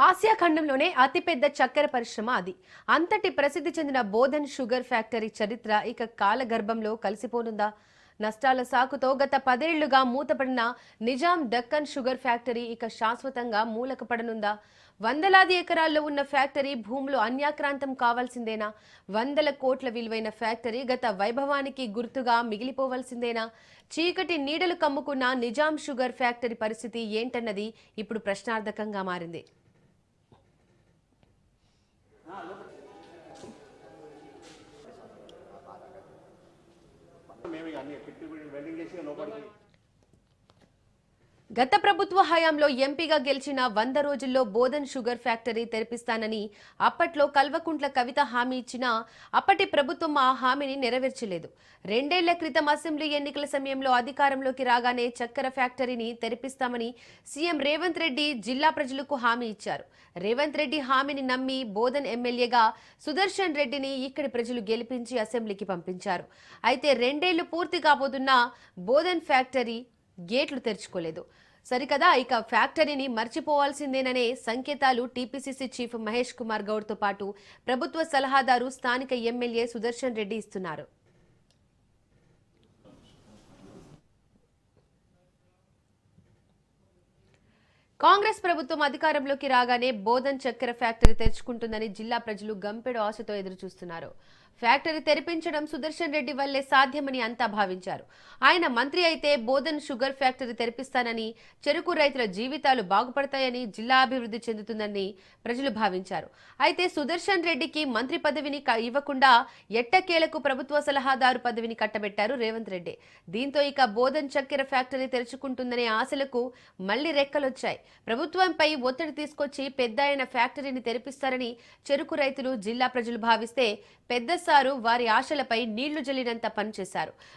Asia ఖండంలోనే అతిపెద్ద చక్కెర పరిశ్రమ అది. అంతటి ప్రసిద్ధి చెందిన బోధన్ షుగర్ ఫ్యాక్టరీ చరిత్ర ఇక కాలగర్భంలో కలిసిపోనుందా? నష్టాల సాకుతో గత 10 ఏళ్లుగా మూతపడిన నిజాం దక్కన్ షుగర్ ఫ్యాక్టరీ ఇక శాశ్వతంగా మూలకపడనుందా? వందలాది ఎకరాల్లో ఉన్న ఫ్యాక్టరీ భూములు అన్యాక్రాంతం కావాల్సిందేనా? వందల కోట్ల విలువైన ఫ్యాక్టరీ గత వైభవానికి గుర్తుగా మిగిలిపోవలసిందేనా? చీకటి నీడలు కమ్ముకున్న నిజాం షుగర్ ఫ్యాక్టరీ పరిస్థితి ఏంటన్నది ఇప్పుడు ప్రశ్నార్థకంగా మారింది. గత ప్రభుత్వ హయాంలో ఎంపీగా గెలిచిన 100 రోజుల్లో బోధన్ షుగర్ ఫ్యాక్టరీ తెరిపిస్తానని అప్పట్లో కల్వకుంట్ల కవిత హామీ ఇచ్చినా అప్పటి ప్రభుత్వం ఆ హామీని నెరవేర్చలేదు. 2 ఏళ్ల క్రితం అసెంబ్లీ ఎన్నికల సమయంలో అధికారంలోకి రాగానే చక్కెర ఫ్యాక్టరీని తెరిపిస్తామని సీఎం రేవంత్ రెడ్డి జిల్లా ప్రజలకు హామీ ఇచ్చారు. రేవంత్ రెడ్డి హామీని నమ్మి బోధన్ ఎమ్మెల్యేగా సుదర్శన్ రెడ్డిని ఇక్కడి ప్రజలు గెలిపించి అసెంబ్లీకి పంపించారు. అయితే 2 ఏళ్లు పూర్తి కాబోతున్న బోధన్ ఫ్యాక్టరీ గేట్లు తెరుచుకోలేదు. సరికదా, ఇక ఫ్యాక్టరీని మర్చిపోవాల్సిందేననే సంకేతాలు టీపీసీసీ చీఫ్ మహేష్ కుమార్ గౌడ్ తో పాటు ప్రభుత్వ సలహాదారు స్థానిక ఎమ్మెల్యే సుదర్శన్ రెడ్డి ఇస్తున్నారు. కాంగ్రెస్ ప్రభుత్వం అధికారంలోకి రాగానే బోధన్ చక్కెర ఫ్యాక్టరీ తెరుచుకుంటుందని జిల్లా ప్రజలు గంపెడు ఆశతో ఎదురుచూస్తున్నారు. ఫ్యాక్టరీ తెరిపించడం సుదర్శన్ రెడ్డి వల్లే సాధ్యమని అంతా భావించారు. ఆయన మంత్రి అయితే బోధన్ షుగర్ ఫ్యాక్టరీ తెరిపిస్తానని, చెరుకు రైతుల జీవితాలు బాగుపడతాయని, జిల్లా అభివృద్ధి చెందుతుందని ప్రజలు భావించారు. అయితే సుదర్శన్ రెడ్డికి మంత్రి పదవిని ఇవ్వకుండా ఎట్టకేలకు ప్రభుత్వ సలహాదారు పదవిని కట్టబెట్టారు రేవంత్ రెడ్డి. దీంతో ఇక బోధన్ చక్కెర ఫ్యాక్టరీ తెరుచుకుంటుందనే ఆశలకు మళ్లీ రెక్కలొచ్చాయి. ప్రభుత్వంపై ఒత్తిడి తీసుకొచ్చి పెద్ద అయిన ఫ్యాక్టరీని తెరిపిస్తారని చెరుకు రైతులు, జిల్లా ప్రజలు భావిస్తే పెద్దసారు వారి ఆశలపై నీళ్లు జల్లినంత పనిచేశారు.